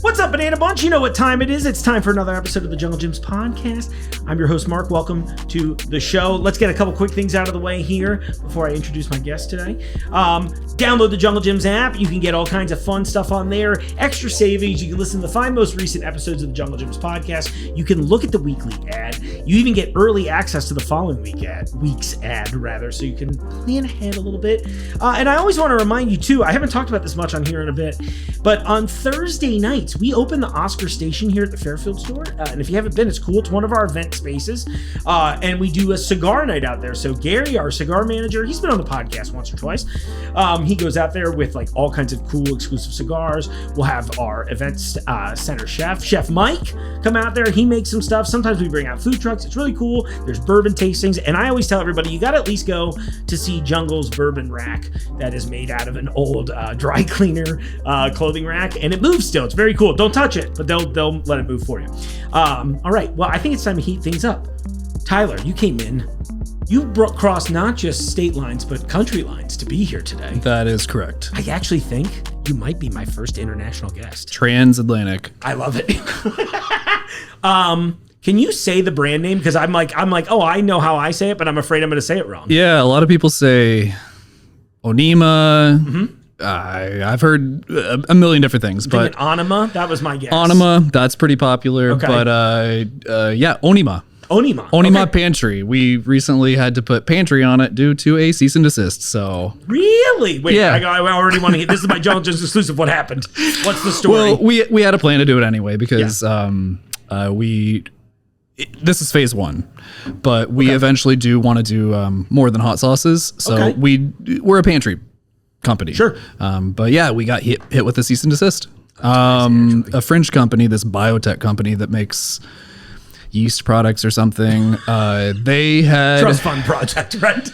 What's up, Banana Bunch? You know what time it is. It's time for another episode of the Junglejims podcast. I'm your host, Mark. Welcome to the show. Let's get a couple quick things out of the way here before I introduce my guest today. Download the Junglejims app. You can get all kinds of fun stuff on there. Extra savings. You can listen to the 5 most recent episodes of the Junglejims podcast. You can look at the weekly ad. You even get early access to the following week's ad, so you can plan ahead a little bit. And I always want to remind you, too, I haven't talked about this much on here in a bit, but on Thursday nights, we open the Oscar Station here at the Fairfield store. And if you haven't been, it's cool. It's one of our event spaces. And we do a cigar night out there. So Gary, our cigar manager, he's been on the podcast once or twice. He goes out there with like all kinds of cool exclusive cigars. We'll have our events center Chef Mike, come out there. He makes some stuff. Sometimes we bring out food trucks. It's really cool. There's bourbon tastings. And I always tell everybody, you got to at least go to see Jungle's bourbon rack that is made out of an old dry cleaner clothing rack. And it moves still. It's very cool. Don't touch it, but they'll let it move for you. All right. Well, I think it's time to heat things up. Tyler, you came in. You crossed not just state lines, but country lines to be here today. That is correct. I actually think you might be my first international guest. Transatlantic. I love it. Can you say the brand name? Because I'm like, oh, I know how I say it, but I'm afraid I'm going to say it wrong. Yeah, a lot of people say Onima. Mm-hmm. I've heard a million different things, but Onima, that was my guess. Onima, that's pretty popular. Okay. But yeah, Onima okay. Pantry. We recently had to put pantry on it due to a cease and desist. So really, wait, yeah. I already want to hear. This is my Junglejims exclusive. What happened? What's the story? Well, we had a plan to do it anyway because this is phase 1, but we eventually do want to do more than hot sauces. So we're a pantry company. Sure. But yeah, we got hit with a cease and desist. A French company, this biotech company that makes yeast products or something. They had trust fund project, right?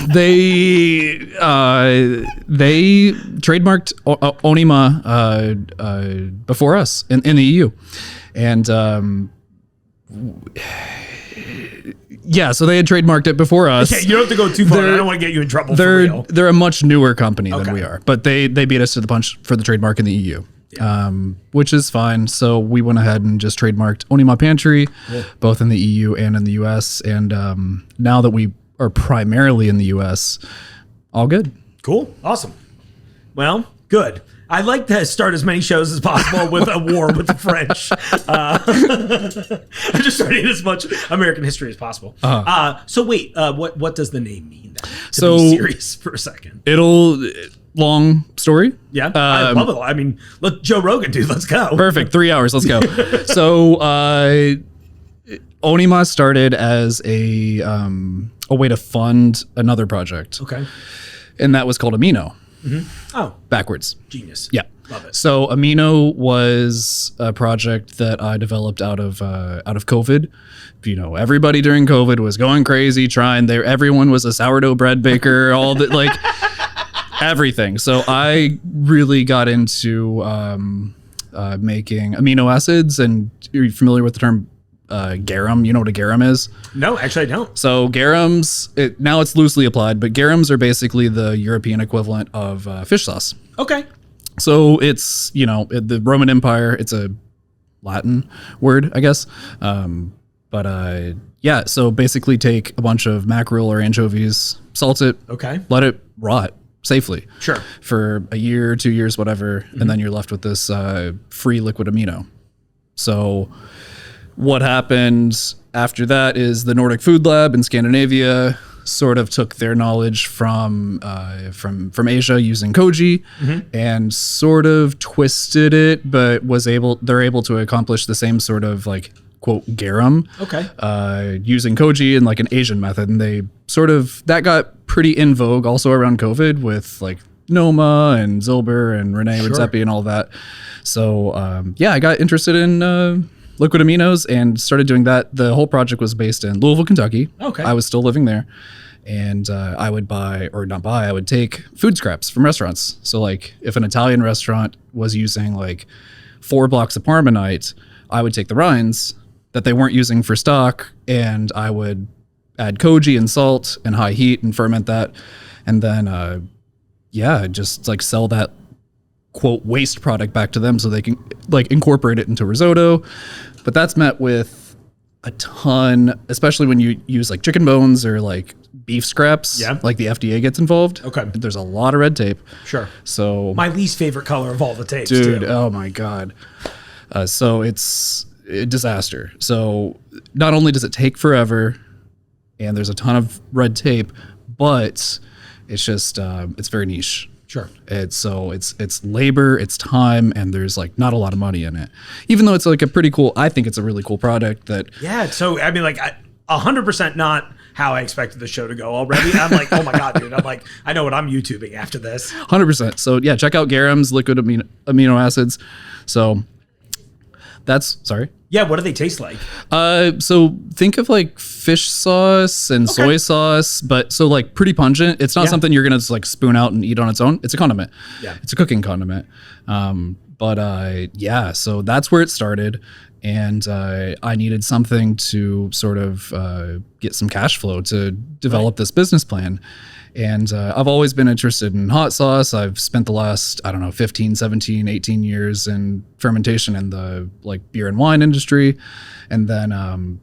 They trademarked Onima before us in the EU, and yeah, so they had trademarked it before us. Okay, you don't have to go too far. I don't want to get you in trouble. They're a much newer company than we are, but they beat us to the punch for the trademark in the EU. Yeah. Which is fine. So we went ahead and just trademarked Onima Pantry, both in the EU and in the US. And now that we are primarily in the US, all good. Cool. Awesome. Well, good. I like to start as many shows as possible with a war with the French. I'm just starting as much American history as possible. So wait, what does the name mean then? To be serious for a second. Long story. Yeah, I love it. I mean, look, Joe Rogan, dude, let's go. Perfect. 3 hours. Let's go. So Onima started as a way to fund another project. Okay. And that was called Amino. Mm-hmm. Oh. Backwards. Genius. Yeah. Love it. So Amino was a project that I developed out of COVID. You know, everybody during COVID was going crazy trying. Everyone was a sourdough bread baker. All that, like. Everything. So I really got into making amino acids, and you're familiar with the term garum. You know what a garum is? No, actually I don't. So garums, now it's loosely applied, but garums are basically the European equivalent of fish sauce. Okay. So it's, the Roman Empire, it's a Latin word, I guess. Yeah, so basically take a bunch of mackerel or anchovies, salt it, let it rot safely. Sure. For a year, 2 years, whatever. Mm-hmm. And then you're left with this free liquid amino. So what happened after that is the Nordic Food Lab in Scandinavia sort of took their knowledge from Asia using koji and sort of twisted it, but they're able to accomplish the same sort of like quote garum using koji in like an Asian method. And they that got pretty in vogue also around COVID with like Noma and Zilber and Rene Redzepi and all that. So I got interested in liquid aminos and started doing that. The whole project was based in Louisville, Kentucky. Okay. I was still living there. And I would I would take food scraps from restaurants. So like if an Italian restaurant was using like 4 blocks of Parmenite, I would take the rinds that they weren't using for stock, and I would add koji and salt and high heat and ferment that. And then, just like sell that quote waste product back to them so they can like incorporate it into risotto. But that's met with a ton, especially when you use like chicken bones or like beef scraps. Yeah. Like the FDA gets involved. Okay. There's a lot of red tape. Sure. So My least favorite color of all the tapes, dude, too. oh my God. So it's a disaster. So not only does it take forever and there's a ton of red tape, but it's just, it's very niche. Sure. It's labor, it's time, and there's like not a lot of money in it. Even though it's like a pretty cool, I think it's a really cool product that. Yeah. So, I mean, like 100% not how I expected the show to go already. I'm like, oh my God, dude. I'm like, I know what I'm YouTubing after this. 100%. So yeah, check out garums, liquid amino acids. So that's, sorry. Yeah. What do they taste like? So think of like fish sauce and soy sauce, but so like pretty pungent. It's not something you're gonna just like spoon out and eat on its own. It's a condiment. Yeah. It's a cooking condiment. Yeah, so that's where it started. And I needed something to sort of get some cash flow to develop this business plan. And I've always been interested in hot sauce. I've spent the last, 15, 17, 18 years in fermentation in the like beer and wine industry. And then,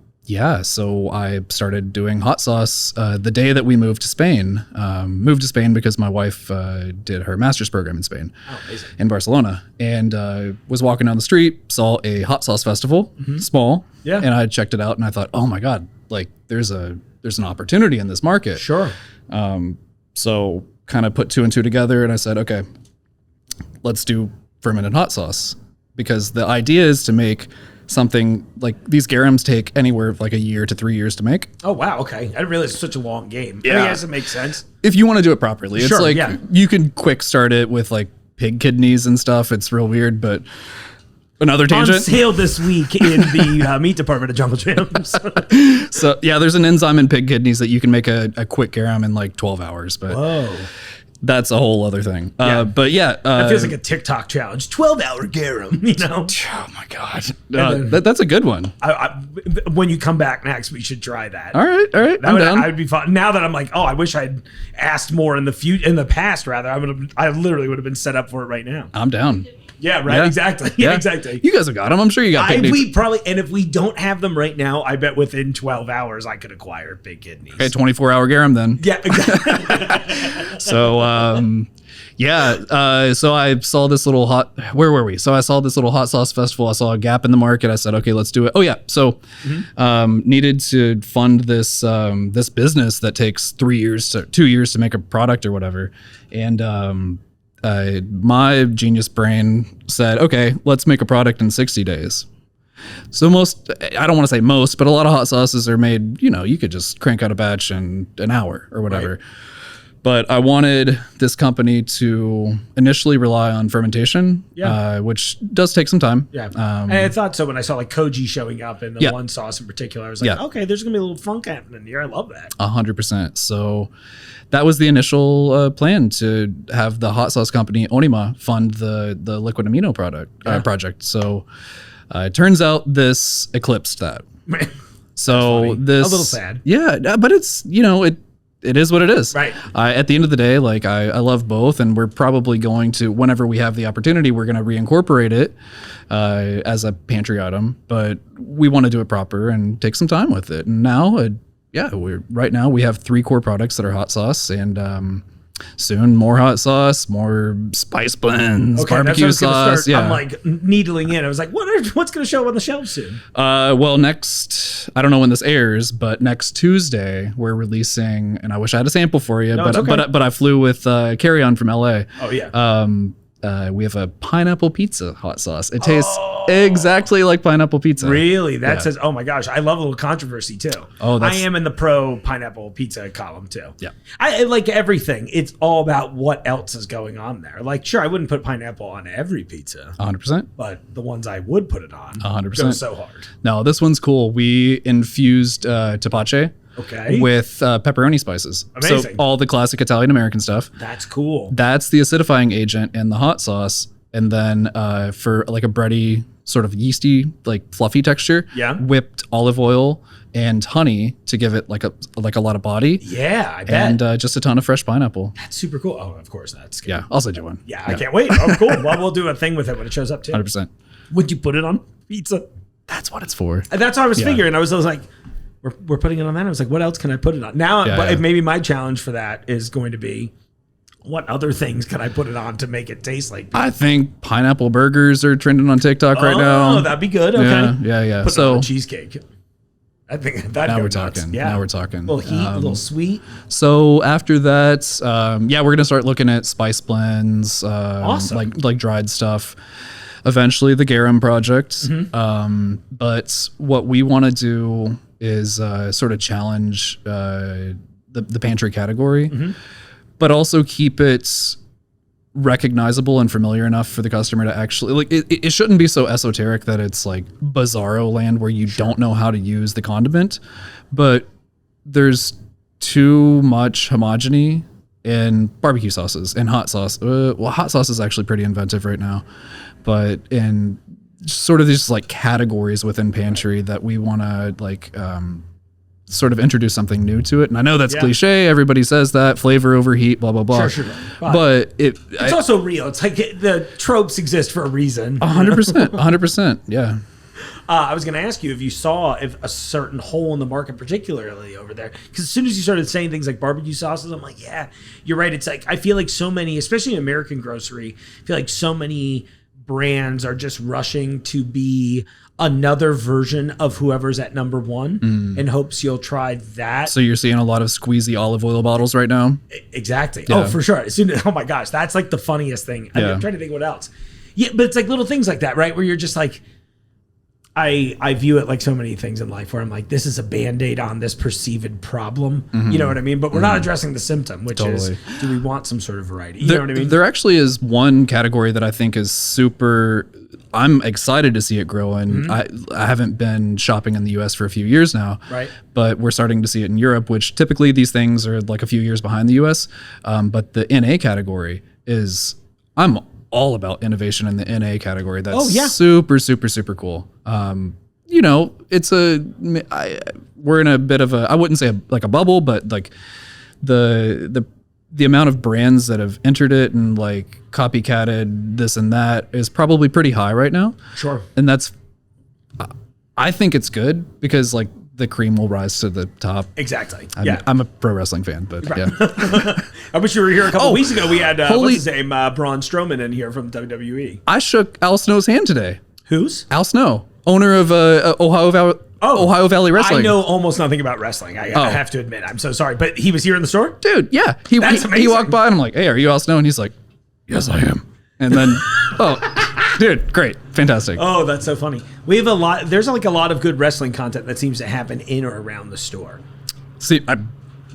so I started doing hot sauce the day that we moved to Spain. Moved to Spain because my wife did her master's program in Spain, in Barcelona. And was walking down the street, saw a hot sauce festival, small. Yeah. And I checked it out and I thought, oh my God, like there's an opportunity in this market. Sure. So kind of put two and two together and I said, okay, let's do fermented hot sauce, because the idea is to make something like these garums take anywhere like a year to 3 years to make. Oh, wow. Okay. I didn't realize it's such a long game. Yeah. I mean, I guess it makes sense. If you want to do it properly, it's Sure, like yeah. you can quick start it with like pig kidneys and stuff. It's real weird, but another On tangent. sale this week in the meat department of Junglejims. So yeah, there's an enzyme in pig kidneys that you can make a quick garum in like 12 hours, but Whoa. that's a whole other thing. Yeah. But yeah. That feels like a TikTok challenge. 12-hour garum, you know? Oh my God. then- That's a good one. When you come back next, we should try that. All right. I'm down. I would be fun. Now that I'm like, I wish I'd asked more in the past, rather. I literally would have been set up for it right now. I'm down. Yeah, right. Yeah. Exactly. Yeah, exactly. You guys have got them. I'm sure you got pig We probably, and if we don't have them right now, I bet within 12 hours I could acquire big kidneys. Okay, 24-hour garum then. Yeah, exactly. So, so I saw this little where were we? So I saw this little hot sauce festival. I saw a gap in the market. I said, okay, let's do it. Oh yeah. So, needed to fund this, this business that takes 2 years to make a product or whatever. And, my genius brain said, okay, let's make a product in 60 days. So I don't want to say most, but a lot of hot sauces are made, you could just crank out a batch in an hour or whatever. Right. But I wanted this company to initially rely on fermentation, which does take some time. Yeah. And I thought so when I saw like koji showing up in the one sauce in particular. I was like, okay, there's going to be a little funk happening here. I love that. 100%. So that was the initial plan, to have the hot sauce company Onima fund the liquid amino project. So it turns out this eclipsed that. So this a little sad. Yeah, but it's, it is what it is. Right. At the end of the day, like I love both, and we're probably going to, whenever we have the opportunity, we're going to reincorporate it as a pantry item. But we want to do it proper and take some time with it. And now, right now we have 3 core products that are hot sauce, and soon more hot sauce, more spice blends, barbecue sauce. Yeah. I'm like needling in. I was like, what's going to show up on the shelf soon? Well, next, I don't know when this airs, but next Tuesday we're releasing, and I wish I had a sample for you, but I flew with Carry On from LA. Oh yeah. We have a pineapple pizza hot sauce. It tastes exactly like pineapple pizza. Really? That says, oh my gosh, I love a little controversy too. Oh, I am in the pro pineapple pizza column too. Yeah. I like everything. It's all about what else is going on there. Like, sure, I wouldn't put pineapple on every pizza. 100%. But the ones I would put it on 100%. go so hard. No, this one's cool. We infused tapache. Okay. With pepperoni spices. Amazing. So all the classic Italian American stuff. That's cool. That's the acidifying agent in the hot sauce. and then for like a bready sort of yeasty, like fluffy texture, whipped olive oil and honey to give it like a lot of body. Yeah, I bet. And just a ton of fresh pineapple. That's super cool. Oh, of course, that's good. Yeah, I'll send you one. Yeah, I can't wait. Oh, cool. Well, we'll do a thing with it when it shows up too. 100%. Would you put it on pizza? That's what it's for. And that's what I was figuring. I was like, we're putting it on that. I was like, what else can I put it on? Now, maybe my challenge for that is going to be, what other things can I put it on to make it taste like pizza? I think pineapple burgers are trending on TikTok right now. Oh, that'd be good. Okay. Yeah. Put it on a cheesecake. I think that now we're talking. Yeah. Now we're talking. A little heat, a little sweet. So after that, we're gonna start looking at spice blends, Awesome. like dried stuff. Eventually, the garum project. Mm-hmm. But what we want to do is sort of challenge the pantry category, but also keep it recognizable and familiar enough for the customer to actually like it shouldn't be so esoteric that it's like bizarro land where you don't know how to use the condiment, but there's too much homogeny in barbecue sauces and hot sauce. Hot sauce is actually pretty inventive right now, but in sort of these like categories within pantry that we want to like sort of introduce something new to it. And I know that's cliche. Everybody says that flavor over heat, blah, blah, blah. Sure. But it's also real. It's like the tropes exist for a reason. 100%. Yeah. I was going to ask you if you saw if a certain hole in the market, particularly over there, because as soon as you started saying things like barbecue sauces, I'm like, yeah, you're right. It's like, I feel like so many, especially in American grocery, I feel like so many brands are just rushing to be another version of whoever's at number one in hopes you'll try that. So you're seeing a lot of squeezy olive oil bottles right now? Exactly. Yeah. Oh, for sure. As soon as, oh my gosh, that's like the funniest thing. I'm trying to think what else. Yeah, but it's like little things like that, right? Where you're just like, I view it like so many things in life where I'm like, this is a Band-Aid on this perceived problem. You know what I mean? But we're not addressing the symptom, which is, do we want some sort of variety? You know what I mean? There actually is one category that I think is super, I'm excited to see it grow in. I haven't been shopping in the US for a few years now, right? But we're starting to see it in Europe, which typically these things are like a few years behind the US. But the NA category is, I'm all about innovation in the NA category. That's super, super, super cool. You know, it's we're in a bit of a, I wouldn't say like a bubble, but like the amount of brands that have entered it and like copycatted this and that is probably pretty high right now. Sure. And that's, I think it's good because like the cream will rise to the top. Exactly. I'm a pro wrestling fan, but yeah. I wish you were here a couple weeks ago. We had, what's his name? Braun Strowman in here from WWE. I shook Al Snow's hand today. Who's? Al Snow, owner of Ohio Valley Wrestling. I know almost nothing about wrestling. I have to admit. I'm so sorry. But he was here in the store? Dude, yeah. He walked by and I'm like, hey, are you Al Snow? And he's like, yes, I am. And then, dude, great. Fantastic. Oh, that's so funny. We have there's like a lot of good wrestling content that seems to happen in or around the store. See,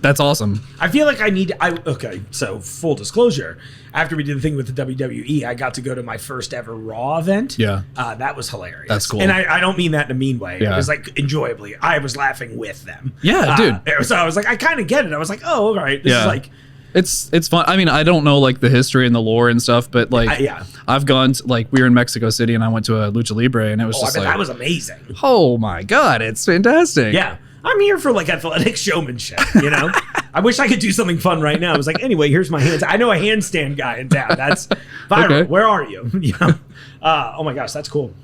that's awesome. I feel like okay, so full disclosure, after we did the thing with the WWE, I got to go to my first ever Raw event. Yeah. That was hilarious. That's cool. And I don't mean that in a mean way. Yeah. It was like enjoyably. I was laughing with them. Yeah, dude. So I was like, I kind of get it. I was like, oh, all right. This is like... It's fun. I mean, I don't know like the history and the lore and stuff, but like I've gone to, like we were in Mexico City and I went to a Lucha Libre and it was just like that was amazing. Oh my God, it's fantastic. Yeah. I'm here for like athletic showmanship, you know? I wish I could do something fun right now. I was like, anyway, here's my hands. I know a handstand guy in town. That's viral. Okay. Where are you? You know? Oh my gosh, that's cool.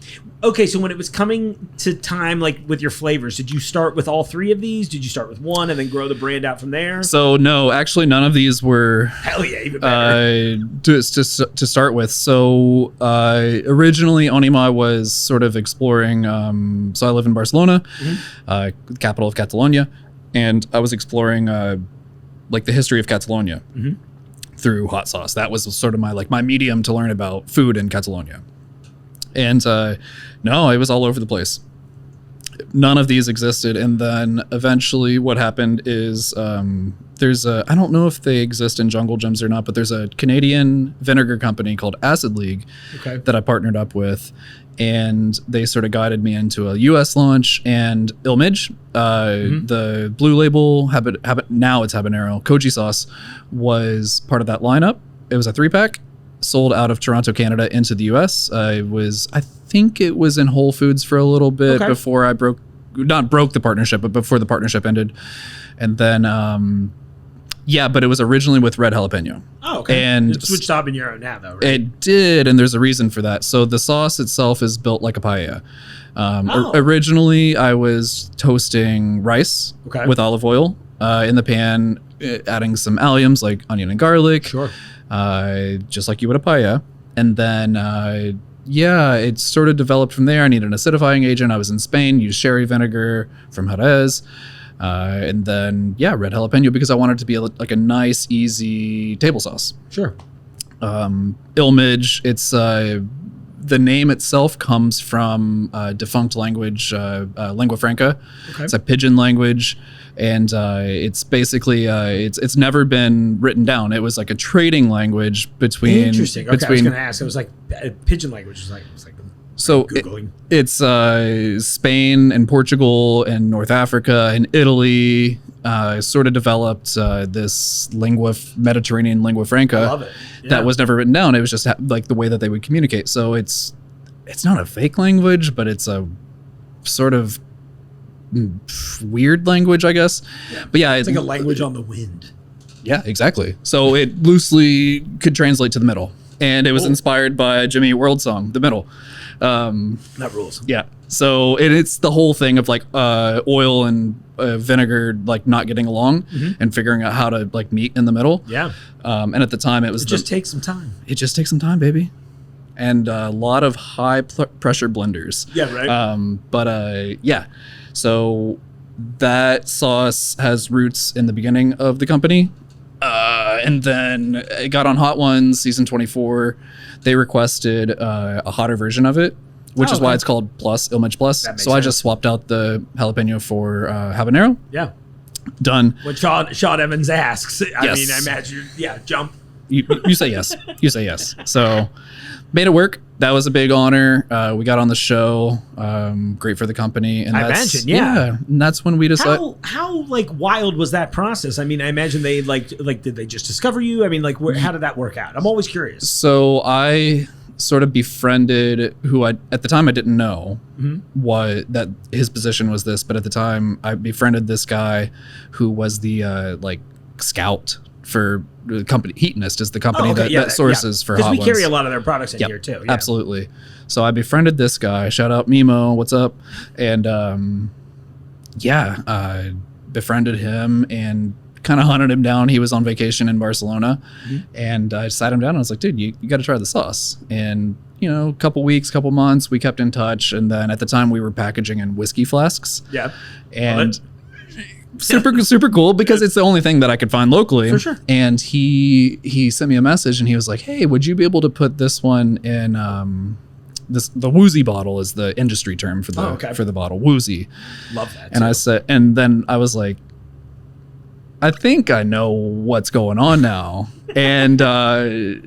Okay, so when it was coming to time, like with your flavors, did you start with all three of these? Did you start with one and then grow the brand out from there? So no, actually none of these were. Hell yeah, even better. To start with. So originally Onima was sort of exploring. So I live in Barcelona, capital of Catalonia, and I was exploring like the history of Catalonia through hot sauce. That was sort of my medium to learn about food in Catalonia. And no, it was all over the place. None of these existed. And then eventually what happened is there's I don't know if they exist in junglejims or not, but there's a Canadian vinegar company called Acid League that I partnered up with. And they sort of guided me into a US launch, and Ilmage, the blue label, now it's habanero, koji sauce, was part of that lineup. It was a 3-pack. sold out of Toronto, Canada into the US. I think it was in Whole Foods for a little bit before I broke the partnership, but before the partnership ended. And then, but it was originally with red jalapeno. Oh, okay. And it switched to habanero now, though, right? It did, and there's a reason for that. So the sauce itself is built like a paella. Originally, I was toasting rice with olive oil in the pan, adding some alliums like onion and garlic, just like you would a paella. And then, it sort of developed from there. I needed an acidifying agent. I was in Spain, used sherry vinegar from Jerez. And then, red jalapeno because I wanted it to be like a nice, easy table sauce. Sure. Ilmage, it's the name itself comes from defunct language, lingua franca. Okay. It's a pigeon language, and it's basically it's never been written down. It was like a trading language between. Interesting. Okay, I was going to ask. It was like pigeon language. It was like so it's Spain and Portugal and North Africa and Italy sort of developed this Mediterranean lingua franca. I love it. That was never written down. It was just like the way that they would communicate. So it's not a fake language, but it's a sort of weird language, I guess. Yeah. But it's like a language on the wind. Yeah, exactly. So it loosely could translate to the middle. And it was inspired by Jimmy Eat World song, The Middle. That rules. Yeah. So it's the whole thing of like oil and vinegar like not getting along and figuring out how to like meet in the middle. Yeah. And at the time it just takes some time. It just takes some time, baby. And a lot of high pressure blenders. Yeah, right. So that sauce has roots in the beginning of the company. And then it got on Hot Ones season 24. They requested a hotter version of it, which is why it's called Ilmage Plus. So sense. I just swapped out the jalapeno for habanero. Yeah. Done. What Sean Evans asks. I mean, I imagine, jump. You say yes. You say yes. So made it work. That was a big honor. We got on the show. Great for the company. And I imagine, yeah. And that's when we decided. How like wild was that process? I mean, I imagine they like did they just discover you? I mean, like how did that work out? I'm always curious. So I sort of befriended who at the time I didn't know what that his position was this, but at the time I befriended this guy who was the like scout for the company. Heatonist is the company that sources for Hot Ones. Because we carry a lot of their products in here too. Yeah. Absolutely. So I befriended this guy. Shout out Mimo. What's up? And I befriended him and kind of hunted him down. He was on vacation in Barcelona, and I sat him down and I was like, dude, you got to try the sauce. And a couple weeks, couple months, we kept in touch. And then at the time we were packaging in whiskey flasks. Yeah. And super cool because it's the only thing that I could find locally. For sure. And he sent me a message and he was like, hey, would you be able to put this one in the woozy bottle is the industry term for the bottle. Woozy. Love that. And I said, and then I was like, I think I know what's going on now. And I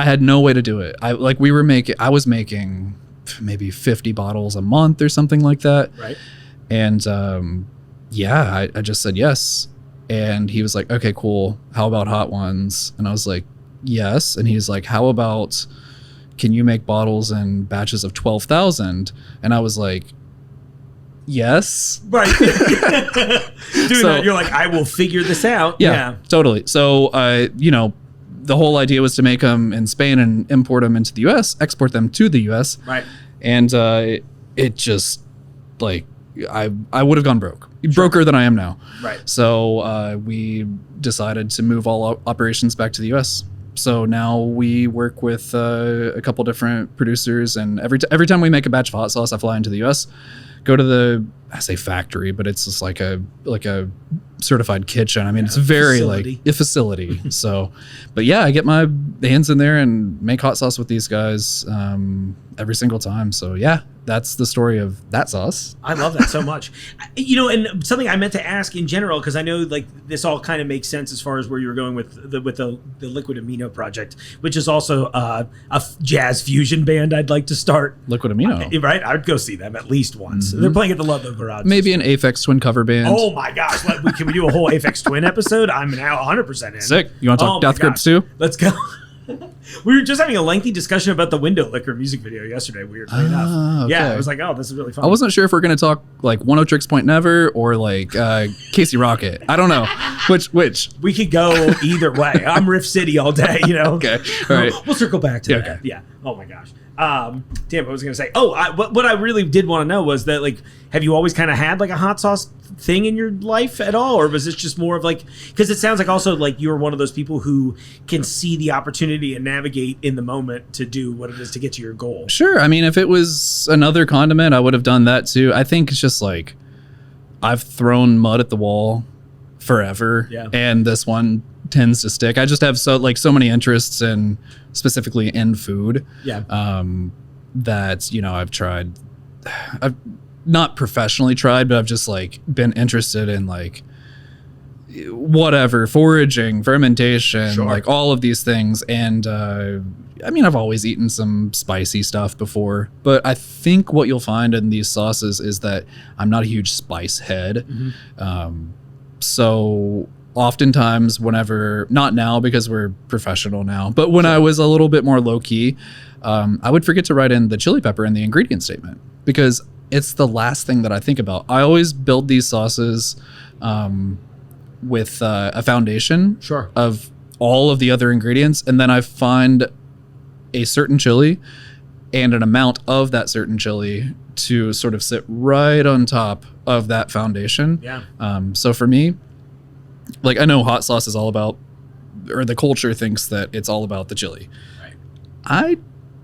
had no way to do it. I was making maybe 50 bottles a month or something like that. Right. And I just said yes. And he was like, okay, cool. How about Hot Ones? And I was like, yes. And he's like, how about, can you make bottles in batches of 12,000? And I was like, yes. Right. You're like, I will figure this out. Yeah. Totally. So, the whole idea was to make them in Spain and import them into the US, export them to the US. Right. And it just like, I would have gone broker than I am now. Right. So we decided to move all operations back to the US. So now we work with a couple different producers, and every time we make a batch of hot sauce, I fly into the US, go to I say factory, but it's just like a certified kitchen. I mean, it's very facility. Like a facility. So, but yeah, I get my hands in there and make hot sauce with these guys every single time. So yeah, that's the story of that sauce. I love that so much. And something I meant to ask in general, because I know like this all kind of makes sense as far as where you were going with the Liquid Amino project, which is also a jazz fusion band I'd like to start. Liquid Amino, right? I'd go see them at least once. Mm-hmm. They're playing at the Ludlow Garage. Maybe an Aphex Twin cover band. Oh my gosh! Can we do a whole Aphex Twin episode? I'm now 100% in. Sick. You want to talk Death Grips too? Let's go. We were just having a lengthy discussion about the window liquor music video yesterday, weirdly enough. Okay. Yeah, I was like, oh, this is really fun. I wasn't sure if we're going to talk like 1 Tricks Point Never or like Casey Rocket. I don't know. Which? We could go either way. I'm Riff City all day, you know? Okay. All right. We'll circle back to that. Okay. Yeah. Oh my gosh. Damn, what was I going to say? Oh, what I really did want to know was that, like, have you always kind of had like a hot sauce thing in your life at all? Or was this just more of like, because it sounds like also like you're one of those people who can see the opportunity and navigate in the moment to do what it is to get to your goal. Sure. I mean, if it was another condiment, I would have done that too. I think it's just like I've thrown mud at the wall forever. Yeah. And this one tends to stick. I just have so many interests in specifically in food. Yeah. That, you know, I've not professionally tried, but I've just like been interested in like whatever, foraging, fermentation, Sure. like all of these things. And I mean, I've always eaten some spicy stuff before, but I think what you'll find in these sauces is that I'm not a huge spice head. So oftentimes whenever, not now because we're professional now, but when I was a little bit more low key, I would forget to write in the chili pepper in the ingredient statement because it's the last thing that I think about. I always build these sauces with a foundation Sure. of all of the other ingredients, and then I find a certain chili and an amount of that certain chili to sort of sit right on top of that foundation. Yeah. So for me, like I know hot sauce is all about, or the culture thinks that it's all about the chili. Right. I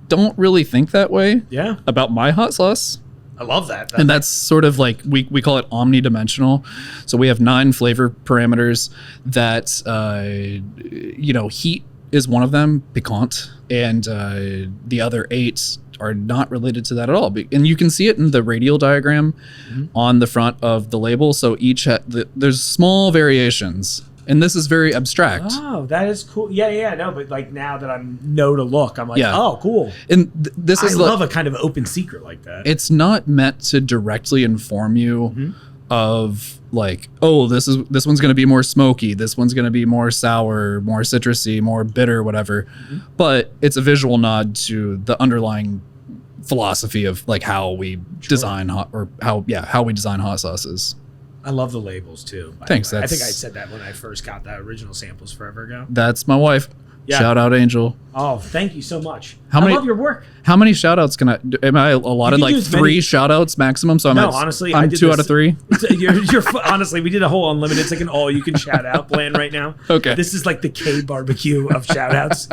don't really think that way Yeah. about my hot sauce. I love that. And that's sort of like, we call it omnidimensional. So we have 9 flavor parameters that, you know, heat is one of them, piquant, and the other 8 are not related to that at all. And you can see it in the radial diagram on the front of the label. So each, there's small variations. And this is very abstract. Oh, that is cool. Yeah, no, but like now that I'm know to look, I'm like, Yeah. oh, cool. And this is I love a kind of open secret like that. It's not meant to directly inform you of like, oh, this one's going to be more smoky, this one's going to be more sour, more citrusy, more bitter, whatever. But it's a visual nod to the underlying philosophy of like how we design how we design hot sauces. I love the labels too. Thanks. I think I said that when I first got the original samples forever ago. That's my wife. Yeah. Shout out, Angel. Oh, thank you so much. How many- I love your work. How many shout outs can I do? Am I allotted You can like do as 3 many- shout outs maximum? So Honestly, I I'm did 2 this- out of 3. Honestly, we did a whole unlimited. It's like an all you can shout out plan right now. Okay. This is like the K barbecue of shout outs.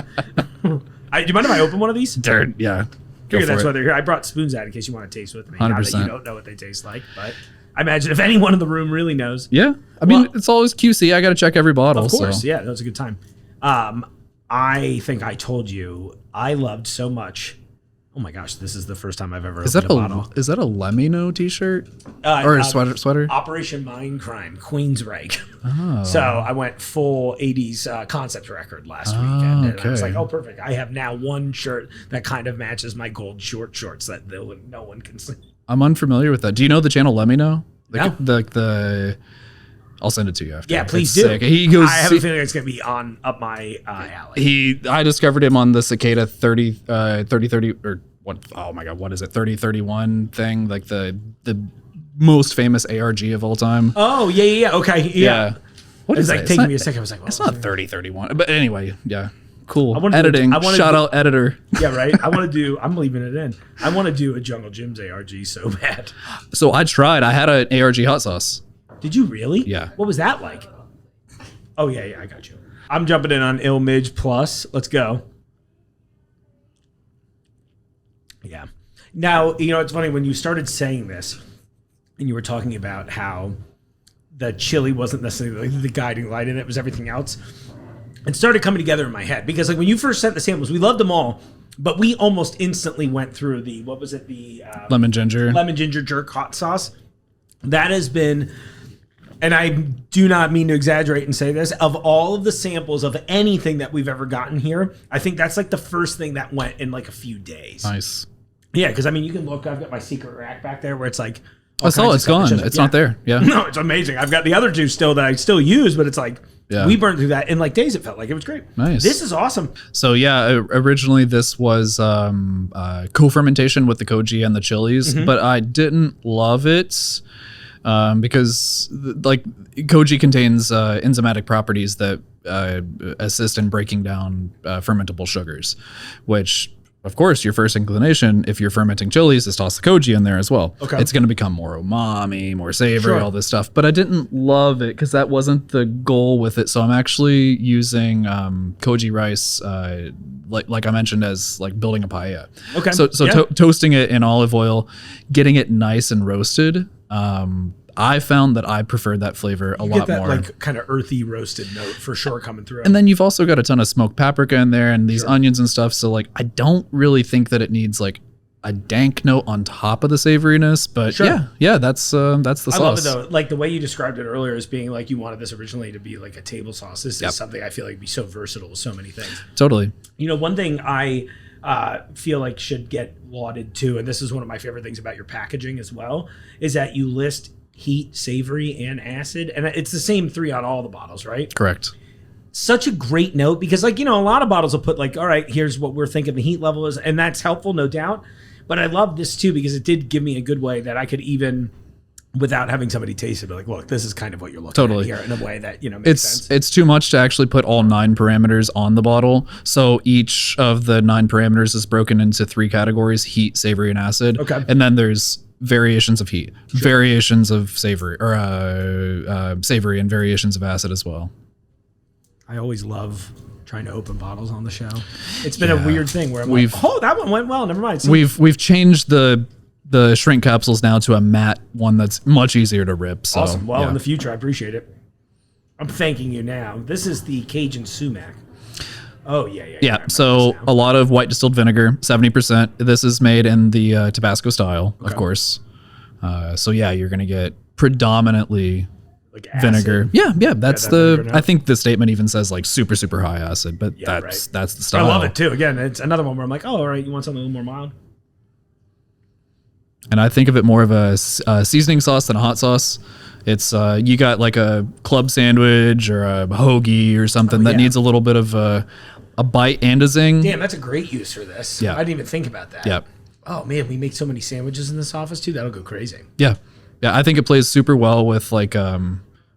Do you mind if I open one of these? Dirt. Yeah. Go Figure that's for why it. they're here. I brought spoons out in case you want to taste with me. Now that 100%. you don't know what they taste like, but I imagine if anyone in the room really knows. Yeah. I mean, Well- it's always QC. I got to check every bottle. Of course, So. yeah, that was a good time. I think I told you I loved so much. Oh my gosh, this is the first time I've ever Is opened that a bottle. is that a Lemino t-shirt or a sweater? Operation Mindcrime, Queensryche. Oh. So I went full 80s concept record last weekend. And I was okay. like, oh, perfect. I have now one shirt that kind of matches my gold short shorts that no one can see. I'm unfamiliar with that. Do you know the channel Lemino? No. The I'll send it to you after. Yeah, please It's do. sick. He goes. I have a feeling it's going to be up my alley. I discovered him on the Cicada 30 or what? Oh my god, what is it? 3031 thing, like the most famous ARG of all time. Oh, yeah. Okay. Yeah. What It's is like that? It's taking not- me a second. I was like, what It's was not it? 3031, but anyway, yeah, cool. wanted to- Editing. I wanted Shout to- out editor. Yeah, right. I'm leaving it in. I want to do a Junglejims ARG so bad. So I tried. I had an ARG hot sauce. Did you really? Yeah. What was that like? Oh, yeah, I got you. I'm jumping in on Il Midge Plus. Let's go. Yeah. Now, it's funny when you started saying this and you were talking about how the chili wasn't necessarily the guiding light in it, was everything else. It started coming together in my head because like when you first sent the samples, we loved them all, but we almost instantly went through the Lemon ginger. lemon ginger jerk hot sauce. That has been, and I do not mean to exaggerate and say this, of all of the samples of anything that we've ever gotten here, I think that's like the first thing that went in like a few days. Nice. Yeah, because I mean, you can look, I've got my secret rack back there where it's like all I saw kinds it's of stuff. gone. Just- It's yeah. not there. Yeah. No, it's amazing. I've got the other two still that I still use, but it's like we burned through that in like days. It felt like it was great. Nice. This is awesome. So yeah, originally this was co-fermentation with the koji and the chilies, but I didn't love it because like koji contains enzymatic properties that assist in breaking down fermentable sugars, which of course your first inclination if you're fermenting chilies is toss the koji in there as well. Okay. It's going to become more umami, more savory, Sure. all this stuff. But I didn't love it because that wasn't the goal with it. So I'm actually using koji rice, like I mentioned, as like building a paella. Okay. So Yeah. toasting it in olive oil, getting it nice and roasted. I found that I preferred that flavor a lot Get that more. like kind of earthy roasted note for sure coming through. And then you've also got a ton of smoked paprika in there and these onions and stuff. So like, I don't really think that it needs like a dank note on top of the savoriness, but Sure. yeah, that's the sauce. I love it though. Like the way you described it earlier as being like you wanted this originally to be like a table sauce. This is something I feel like would be so versatile with so many things. Totally. You know, one thing I feel like should get lauded too, and this is one of my favorite things about your packaging as well, is that you list heat, savory, and acid. And it's the same three on all the bottles, right? Correct. Such a great note because, like, you know, a lot of bottles will put like, all right, here's what we're thinking the heat level is. And that's helpful, no doubt. But I love this too because it did give me a good way that I could even, without having somebody taste it, be like, look, this is kind of what you're looking at here in a way that, you know, makes sense. It's too much to actually put all 9 parameters on the bottle. So each of the 9 parameters is broken into 3 categories: heat, savory, and acid. Okay. And then there's variations of heat, variations of savory, or savory, and variations of acid as well. I always love trying to open bottles on the show. It's been a weird thing where I'm like, We've- oh, that one went well. Never mind. So We've changed the shrink capsules now to a matte one that's much easier to rip. So, awesome. Well, yeah. in the future, I appreciate it. I'm thanking you now. This is the Cajun sumac. Oh, yeah. I Yeah, remember so this now. a lot of white distilled vinegar, 70%. This is made in the Tabasco style, of course. So yeah, you're gonna get predominantly like acid. vinegar. Yeah, that's that the. vinegar now. I think the statement even says like super high acid, but Yeah, that's right. the I style. love it too. Again, it's another one where I'm like, oh, all right, you want something a little more mild? And I think of it more of a seasoning sauce than a hot sauce. It's you got like a club sandwich or a hoagie or something that yeah. needs a little bit of a bite and a zing. Damn, that's a great use for this. Yeah. I didn't even think about that. Yeah. Oh man, we make so many sandwiches in this office too. That'll go crazy. Yeah. I think it plays super well with like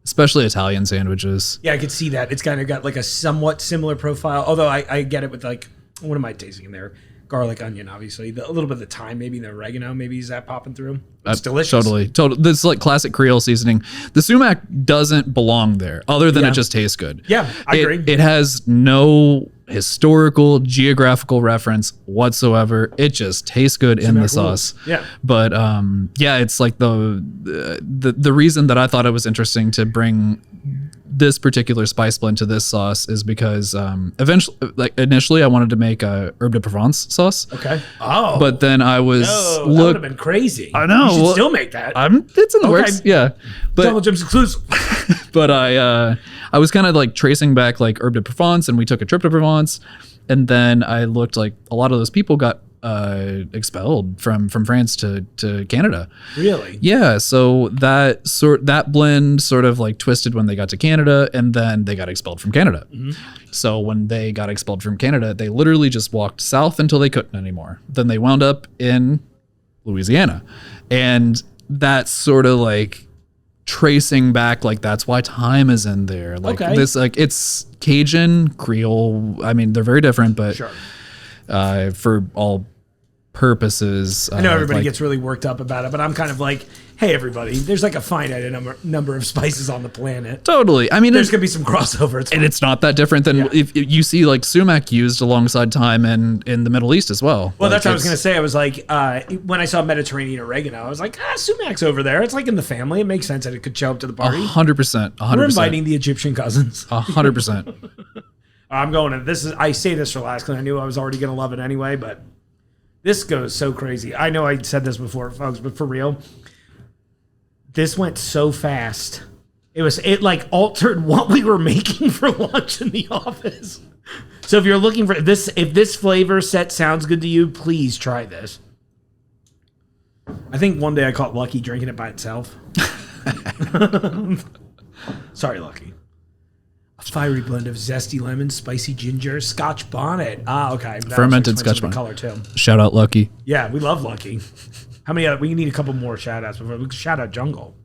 especially Italian sandwiches. Yeah, I could see that. It's kind of got like a somewhat similar profile. Although I get it with like, what am I tasting in there? Garlic, onion, obviously. A little bit of the thyme, maybe the oregano, maybe is that popping through? It's delicious. Totally. This is like classic Creole seasoning. The sumac doesn't belong there, other than Yeah. it just tastes good. Yeah, I agree. It has no historical, geographical reference whatsoever. It just tastes good in the Sumac rules. sauce. Yeah. But yeah, it's like the reason that I thought it was interesting to bring this particular spice blend to this sauce is because initially I wanted to make a herb de Provence sauce. Okay. Oh. But then I was that would have been crazy. I know. You should Well, still make that. it's in the Okay. works. Yeah. But Jungle Gyms exclusive. but I was kind of like tracing back like herb de Provence, and we took a trip to Provence, and then I looked like a lot of those people got expelled from France to Canada. Really? Yeah, so that blend sort of like twisted when they got to Canada, and then they got expelled from Canada. So when they got expelled from Canada, they literally just walked south until they couldn't anymore. Then they wound up in Louisiana, and that's sort of like tracing back, like that's why thyme is in there. Like this, like it's Cajun, Creole. I mean, they're very different, but Sure. for all purposes, I know everybody like, gets really worked up about it, but I'm kind of like, hey, everybody, there's like a finite number of spices on the planet. totally. I mean, There's going to be some crossover. It's and fine. it's not that different than if you see like sumac used alongside thyme in the Middle East as well. Well, Like, that's what I was it's- going to say. I was like, when I saw Mediterranean oregano, I was like, sumac's over there. It's like in the family. It makes sense that it could show up to the party. 100%. 100%. We're inviting the Egyptian cousins. 100%. I'm going to, I say this for last because I knew I was already going to love it anyway, but this goes so crazy. I know I said this before, folks, but for real, this went so fast. It like altered what we were making for lunch in the office. So if you're looking for this, if this flavor set sounds good to you, please try this. I think one day I caught Lucky drinking it by itself. Sorry, Lucky. A fiery blend of zesty lemon, spicy ginger, Scotch bonnet. Ah, okay. That Fermented Scotch bonnet. Color too. Shout out Lucky. Yeah, we love Lucky. How many? We need a couple more shout outs before we shout out Jungle.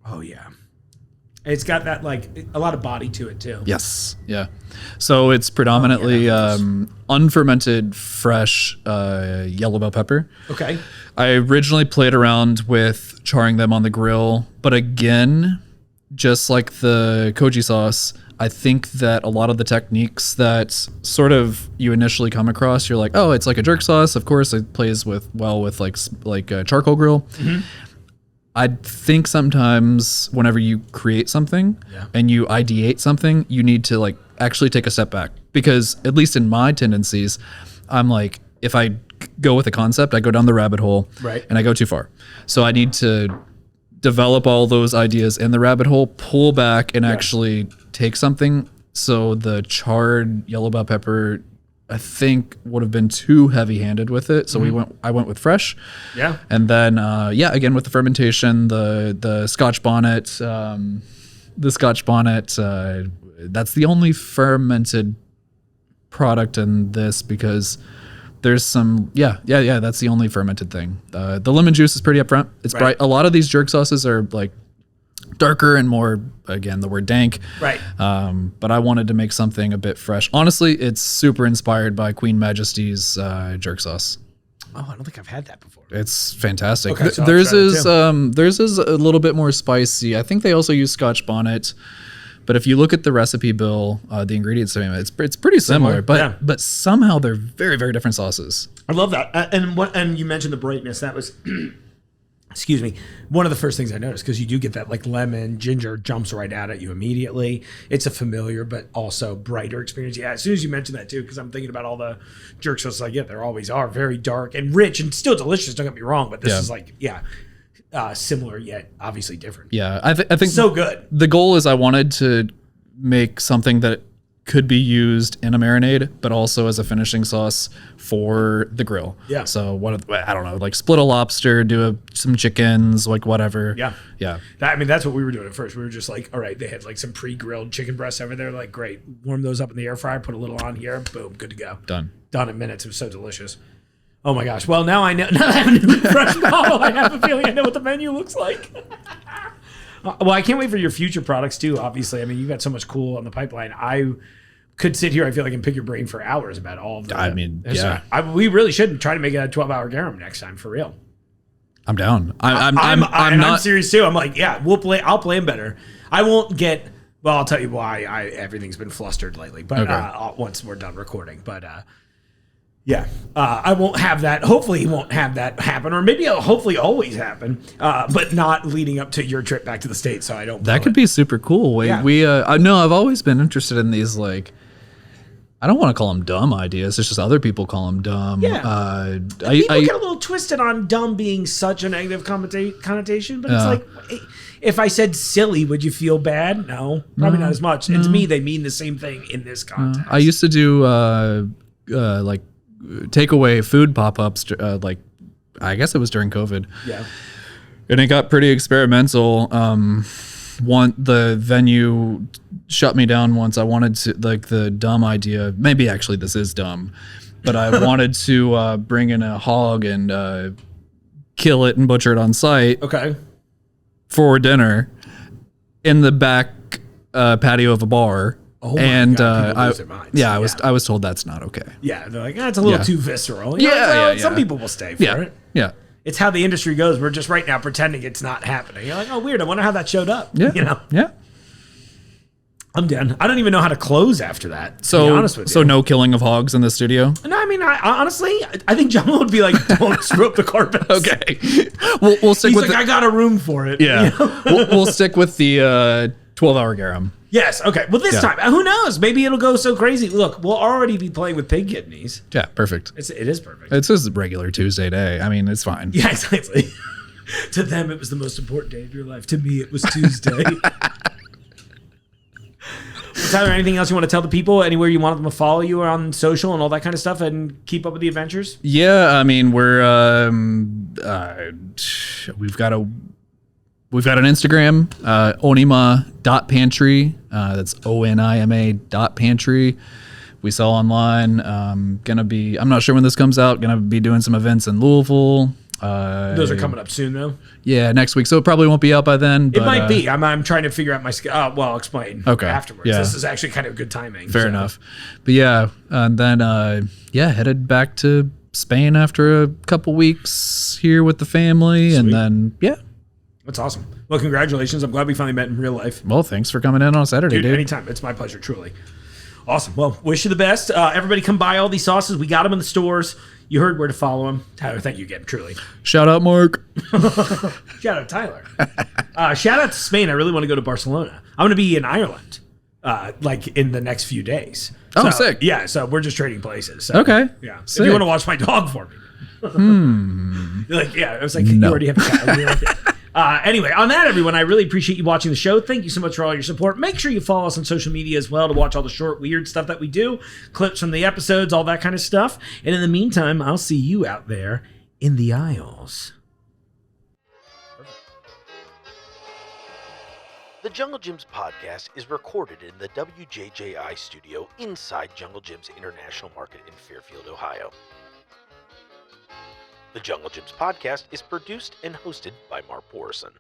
Oh yeah, it's got that like a lot of body to it too. Yes. Yeah. So it's predominantly unfermented, fresh yellow bell pepper. Okay. I originally played around with charring them on the grill, but again, just like the koji sauce, I think that a lot of the techniques that sort of you initially come across, you're like, oh, it's like a jerk sauce. Of course, it plays well with like a charcoal grill. Mm-hmm. I think sometimes whenever you create something and you ideate something, you need to like actually take a step back, because at least in my tendencies, I'm like, if I go with a concept, I go down the rabbit hole and I go too far. So I need to develop all those ideas in the rabbit hole, pull back and actually take something. So the charred yellow bell pepper, I think, would have been too heavy-handed with it. So I went with fresh. Yeah. And then again with the fermentation, the Scotch bonnet, that's the only fermented product in this, because there's some that's the only fermented thing. The lemon juice is pretty upfront. It's bright. A lot of these jerk sauces are like darker and more, again, the word dank. Right. But I wanted to make something a bit fresh. Honestly, it's super inspired by Queen Majesty's jerk sauce. Oh, I don't think I've had that before. It's fantastic. Okay, so theirs is a little bit more spicy. I think they also use Scotch bonnet. But if you look at the recipe bill, the ingredients, it's pretty similar. But somehow they're very, very different sauces. I love that. And you mentioned the brightness. That was, excuse me, one of the first things I noticed, because you do get that like lemon, ginger jumps right out at you immediately. It's a familiar but also brighter experience. Yeah, as soon as you mentioned that too, because I'm thinking about all the jerk sauces I get, there always are very dark and rich and still delicious. Don't get me wrong, but this is like, similar yet obviously different. Yeah, I think so good. The goal is I wanted to make something that could be used in a marinade, but also as a finishing sauce for the grill. Yeah. So I don't know, like split a lobster, do some chickens, like whatever. Yeah. Yeah. That's what we were doing at first. We were just like, all right, they had like some pre-grilled chicken breasts over there. Like, great, warm those up in the air fryer, put a little on here, boom, good to go. Done in minutes. It was so delicious. Oh my gosh. Well, now I know. Now that I have a new fresh bottle, I have a feeling I know what the menu looks like. Well, I can't wait for your future products too, obviously. I mean, you've got so much cool on the pipeline. I could sit here, I feel like, and pick your brain for hours about all of that. We really should try to make it a 12-hour garum next time, for real. I'm down. I'm serious too. I'm like, I'll play them better. I won't get, well, I'll tell you why everything's been flustered lately, but once we're done recording. But I won't have that. Hopefully he won't have that happen, or maybe it'll hopefully always happen, but not leading up to your trip back to the States, so I don't. That could be super cool. I've always been interested in these, like, I don't want to call them dumb ideas. It's just other people call them dumb. Yeah. People get a little twisted on dumb being such a negative connotation, but it's like, if I said silly, would you feel bad? No, probably not as much. And to me, they mean the same thing in this context. I used to do like takeaway food pop-ups, like I guess it was during COVID. Yeah. And it got pretty experimental. The venue shut me down once. I wanted to, like, the dumb idea, maybe actually this is dumb, but I wanted to bring in a hog and kill it and butcher it on site. Okay. For dinner in the back patio of a bar. Oh my God, I was told that's not okay. Yeah, they're like, it's a little too visceral. Some people will stay for it. Yeah. It's how the industry goes. We're just right now pretending it's not happening. You're like, oh, weird. I wonder how that showed up. Yeah. Yeah. I'm done. I don't even know how to close after that. To be honest with you. So no killing of hogs in the studio? No, I mean, honestly, I think John would be like, don't screw up the carpets. Okay. We'll stick with I got a room for it. Yeah. We'll stick with the 12-hour garum. Yes. Okay. Well, this time, who knows? Maybe it'll go so crazy. Look, we'll already be playing with pig kidneys. Yeah. Perfect. It is perfect. It's just a regular Tuesday day. I mean, it's fine. Yeah, exactly. To them, it was the most important day of your life. To me, it was Tuesday. Tyler, anything else you want to tell the people? Anywhere you want them to follow you on social and all that kind of stuff and keep up with the adventures? Yeah, I mean, we've got an Instagram, onima.pantry. That's ONIMA.pantry. We sell online. I'm not sure when this comes out. Gonna be doing some events in Louisville. Those are coming up soon, though. Yeah, next week. So it probably won't be out by then. But, it might be. I'm trying to figure out my. I'll explain. Okay. Afterwards. Yeah. This is actually kind of good timing. Fair enough. But yeah, and then headed back to Spain after a couple weeks here with the family, and then That's awesome. Well, congratulations. I'm glad we finally met in real life. Well, thanks for coming in on Saturday, dude. Anytime. It's my pleasure, truly. Awesome. Well, wish you the best. Everybody come buy all these sauces. We got them in the stores. You heard where to follow them. Tyler, thank you again, truly. Shout out, Mark. Shout out, Tyler. Shout out to Spain. I really want to go to Barcelona. I'm going to be in Ireland, in the next few days. Oh, sick. Yeah, so we're just trading places. So, Okay. Yeah. Sick. If you want to watch my dog for me. You're like, yeah. I was like, you already have a cat. You're like, anyway, on that, everyone, I really appreciate you watching the show. Thank you so much for all your support. Make sure you follow us on social media as well to watch all the short, weird stuff that we do, clips from the episodes, all that kind of stuff. And in the meantime, I'll see you out there in the aisles. The Jungle Gyms podcast is recorded in the WJJI studio inside Jungle Gyms International Market in Fairfield, Ohio. The Jungle Gyms podcast is produced and hosted by Mark Borison.